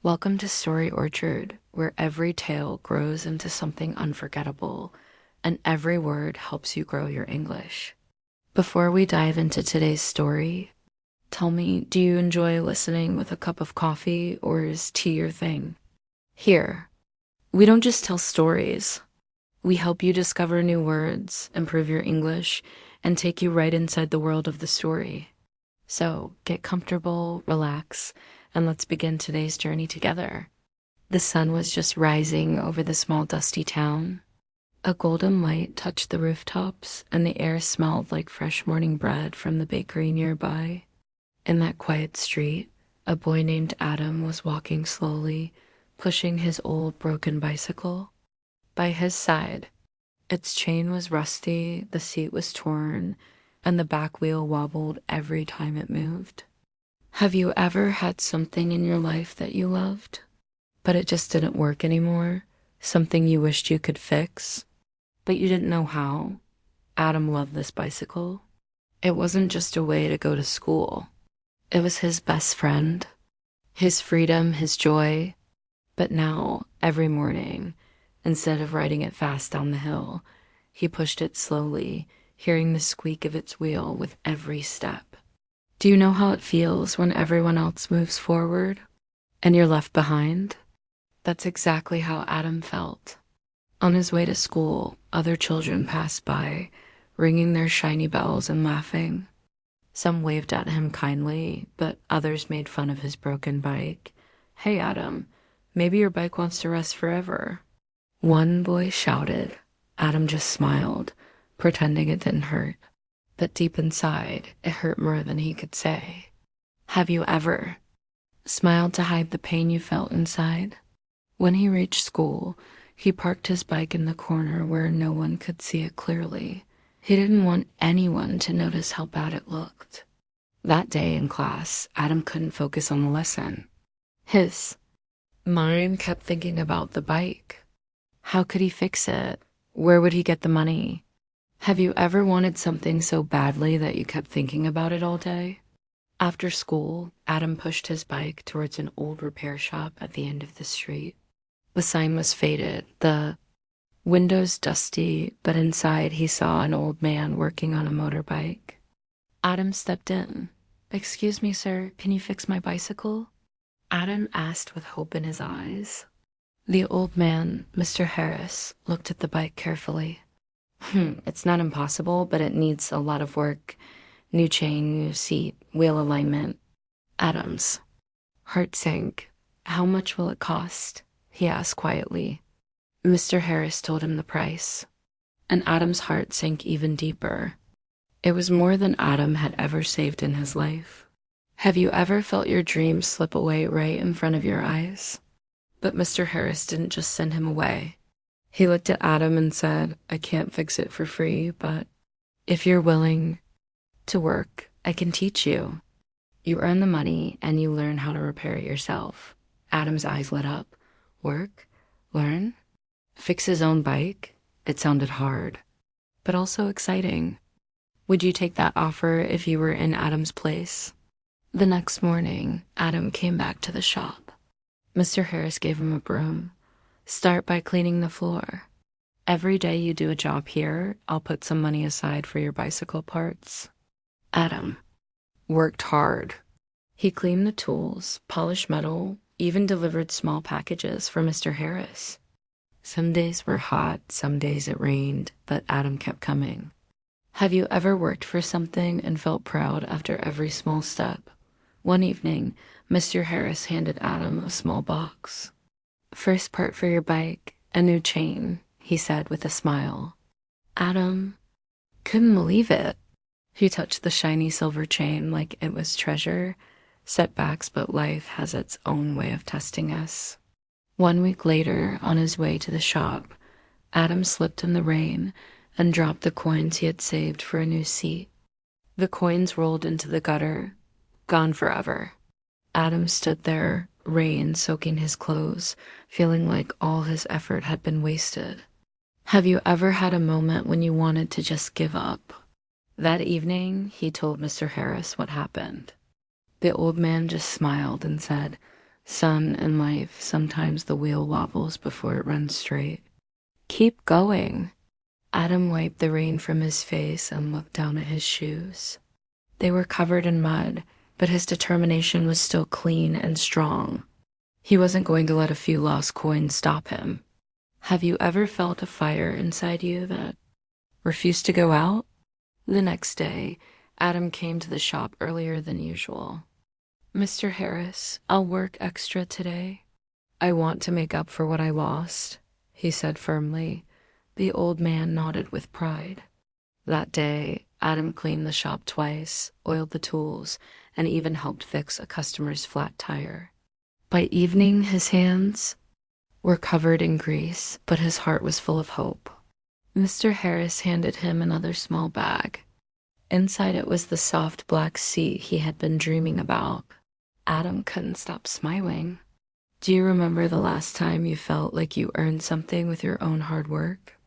Welcome to Story Orchard, where every tale grows into something unforgettable and every word helps you grow your English. Before we dive into today's story, tell me, do you enjoy listening with a cup of coffee or is tea your thing? Here, we don't just tell stories. We help you discover new words, improve your English, and take you right inside the world of the story. So get comfortable, relax, and let's begin today's journey together. The sun was just rising over the small dusty town. A golden light touched the rooftops, and the air smelled like fresh morning bread from the bakery nearby. In that quiet street, a boy named Adam was walking slowly, pushing his old broken bicycle. By his side, its chain was rusty, the seat was torn, and the back wheel wobbled every time it moved. Have you ever had something in your life that you loved, but it just didn't work anymore? Something you wished you could fix, but you didn't know how? Adam loved this bicycle. It wasn't just a way to go to school. It was his best friend, his freedom, his joy. But now, every morning, instead of riding it fast down the hill, he pushed it slowly, hearing the squeak of its wheel with every step. Do you know how it feels when everyone else moves forward and you're left behind? That's exactly how Adam felt. On his way to school, other children passed by, ringing their shiny bells and laughing. Some waved at him kindly, but others made fun of his broken bike. "Hey, Adam, maybe your bike wants to rest forever." One boy shouted. Adam just smiled, pretending it didn't hurt. But deep inside, it hurt more than he could say. Have you ever smiled to hide the pain you felt inside? When he reached school, he parked his bike in the corner where no one could see it clearly. He didn't want anyone to notice how bad it looked. That day in class, Adam couldn't focus on the lesson. His mind kept thinking about the bike. How could he fix it? Where would he get the money? Have you ever wanted something so badly that you kept thinking about it all day? After school, Adam pushed his bike towards an old repair shop at the end of the street. The sign was faded, the windows dusty, but inside he saw an old man working on a motorbike. Adam stepped in. "Excuse me, sir, can you fix my bicycle?" Adam asked with hope in his eyes. The old man, Mr. Harris, looked at the bike carefully. It's not impossible, but it needs a lot of work. New chain, new seat, wheel alignment." Adam's heart sank. "How much will it cost?" he asked quietly. Mr. Harris told him the price, and Adam's heart sank even deeper. It was more than Adam had ever saved in his life. Have you ever felt your dreams slip away right in front of your eyes? But Mr. Harris didn't just send him away. He looked at Adam and said, "I can't fix it for free, but if you're willing to work, I can teach you. You earn the money and you learn how to repair it yourself." Adam's eyes lit up. Work? Learn? Fix his own bike? It sounded hard, but also exciting. Would you take that offer if you were in Adam's place? The next morning, Adam came back to the shop. Mr. Harris gave him a broom. "Start by cleaning the floor. Every day you do a job here, I'll put some money aside for your bicycle parts." Adam worked hard. He cleaned the tools, polished metal, even delivered small packages for Mr. Harris. Some days were hot, some days it rained, but Adam kept coming. Have you ever worked for something and felt proud after every small step? One evening, Mr. Harris handed Adam a small box. "First part for your bike, a new chain," he said with a smile. Adam couldn't believe it. He touched the shiny silver chain like it was treasure. Setbacks, but life has its own way of testing us. 1 week later, on his way to the shop, Adam slipped in the rain and dropped the coins he had saved for a new seat. The coins rolled into the gutter, gone forever. Adam stood there, rain soaking his clothes, feeling like all his effort had been wasted. Have you ever had a moment when you wanted to just give up? That evening, he told Mr. Harris what happened. The old man just smiled and said, Son, in life, sometimes the wheel wobbles before it runs straight. Keep going. Adam wiped the rain from his face and looked down at his shoes. They were covered in mud, but his determination was still clean and strong. He wasn't going to let a few lost coins stop him. Have you ever felt a fire inside you that refused to go out? The next day, Adam came to the shop earlier than usual. Mr. Harris, I'll work extra today. I want to make up for what I lost, he said firmly. The old man nodded with pride. That day, Adam cleaned the shop twice, oiled the tools, and even helped fix a customer's flat tire. By evening, his hands were covered in grease, but his heart was full of hope. Mr. Harris handed him another small bag. Inside it was the soft black seat he had been dreaming about. Adam couldn't stop smiling. Do you remember the last time you felt like you earned something with your own hard work?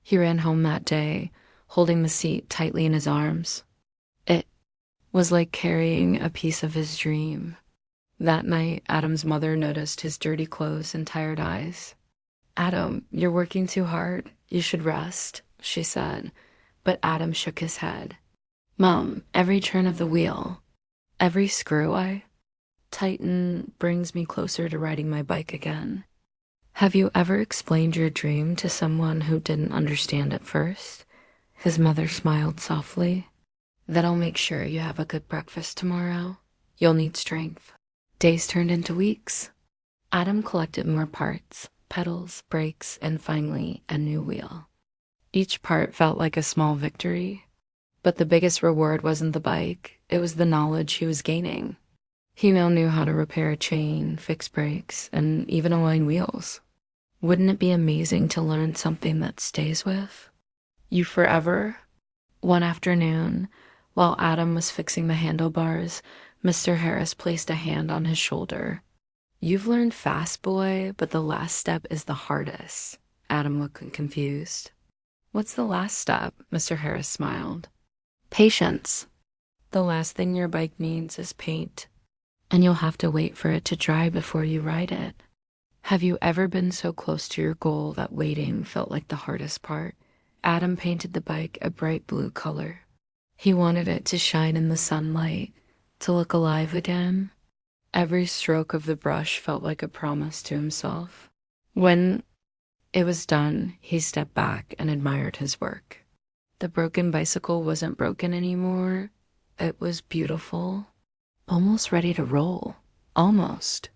He ran home that day, holding the seat tightly in his arms. It was like carrying a piece of his dream. That night, Adam's mother noticed his dirty clothes and tired eyes. Adam, you're working too hard. You should rest, she said. But Adam shook his head. Mom, every turn of the wheel, every screw I tighten brings me closer to riding my bike again. Have you ever explained your dream to someone who didn't understand at first? His mother smiled softly. That'll make sure you have a good breakfast tomorrow. You'll need strength. Days turned into weeks. Adam collected more parts, pedals, brakes, and finally a new wheel. Each part felt like a small victory, but the biggest reward wasn't the bike, it was the knowledge he was gaining. He now knew how to repair a chain, fix brakes, and even align wheels. Wouldn't it be amazing to learn something that stays with you forever? One afternoon, while Adam was fixing the handlebars, Mr. Harris placed a hand on his shoulder. You've learned fast, boy, but the last step is the hardest. Adam looked confused. What's the last step? Mr. Harris smiled. Patience. The last thing your bike needs is paint, and you'll have to wait for it to dry before you ride it. Have you ever been so close to your goal that waiting felt like the hardest part? Adam painted the bike a bright blue color. He wanted it to shine in the sunlight, to look alive again. Every stroke of the brush felt like a promise to himself. When it was done, he stepped back and admired his work. The broken bicycle wasn't broken anymore. It was beautiful, almost ready to roll. Almost.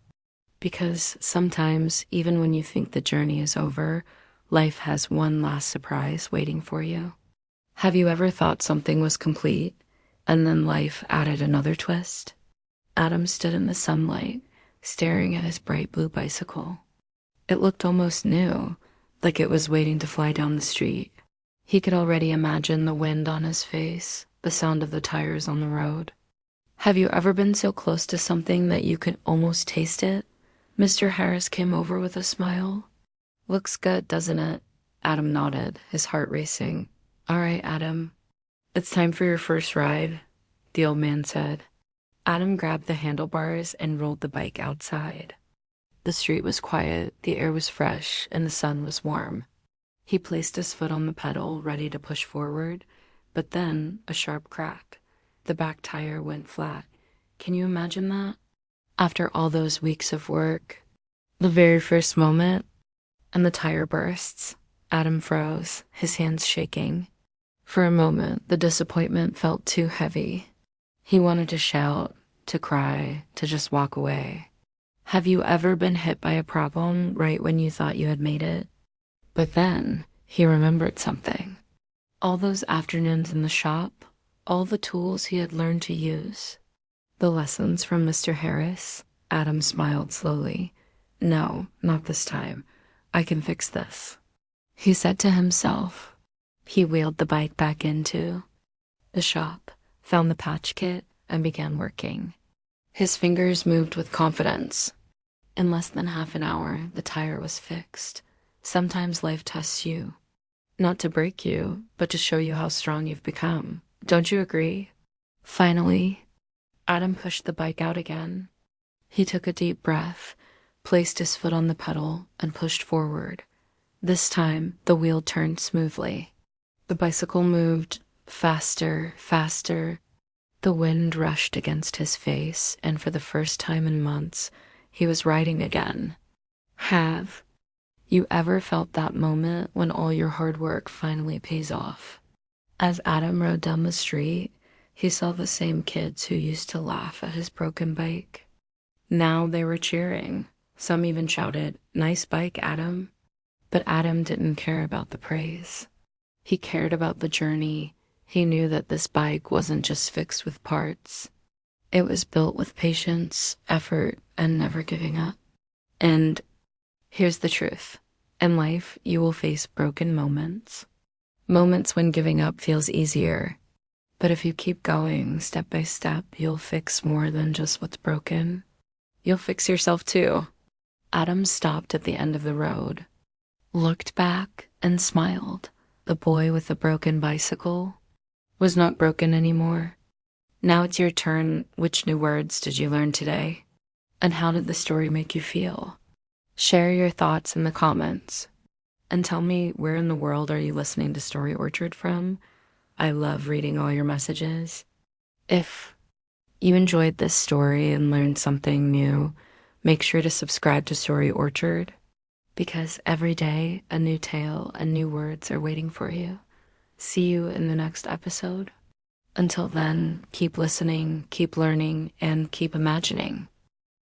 Because sometimes, even when you think the journey is over, life has one last surprise waiting for you. Have you ever thought something was complete, and then life added another twist? Adam stood in the sunlight, staring at his bright blue bicycle. It looked almost new, like it was waiting to fly down the street. He could already imagine the wind on his face, the sound of the tires on the road. Have you ever been so close to something that you could almost taste it? Mr. Harris came over with a smile. Looks good, doesn't it? Adam nodded, his heart racing. All right, Adam. It's time for your first ride, the old man said. Adam grabbed the handlebars and rolled the bike outside. The street was quiet, the air was fresh, and the sun was warm. He placed his foot on the pedal, ready to push forward, but then a sharp crack. The back tire went flat. Can you imagine that? After all those weeks of work, the very first moment, and the tire bursts. Adam froze, his hands shaking. For a moment, the disappointment felt too heavy. He wanted to shout, to cry, to just walk away. Have you ever been hit by a problem right when you thought you had made it? But then, he remembered something. All those afternoons in the shop, all the tools he had learned to use. The lessons from Mr. Harris. Adam smiled slowly. No, not this time. I can fix this, he said to himself. He wheeled the bike back into the shop, found the patch kit, and began working. His fingers moved with confidence. In less than half an hour, the tire was fixed. Sometimes life tests you, not to break you, but to show you how strong you've become. Don't you agree? Finally, Adam pushed the bike out again. He took a deep breath, placed his foot on the pedal, and pushed forward. This time, the wheel turned smoothly. The bicycle moved faster, faster. The wind rushed against his face, and for the first time in months, he was riding again. Have you ever felt that moment when all your hard work finally pays off? As Adam rode down the street, he saw the same kids who used to laugh at his broken bike. Now they were cheering. Some even shouted, "Nice bike, Adam." But Adam didn't care about the praise. He cared about the journey. He knew that this bike wasn't just fixed with parts. It was built with patience, effort, and never giving up. And here's the truth. In life, you will face broken moments. Moments when giving up feels easier. But if you keep going step by step, you'll fix more than just what's broken. You'll fix yourself too. Adam stopped at the end of the road, looked back, and smiled. The boy with the broken bicycle was not broken anymore. Now it's your turn. Which new words did you learn today? And how did the story make you feel? Share your thoughts in the comments. And tell me, where in the world are you listening to Story Orchard from? I love reading all your messages. If you enjoyed this story and learned something new, make sure to subscribe to Story Orchard, because every day a new tale and new words are waiting for you. See you in the next episode. Until then, keep listening, keep learning, and keep imagining.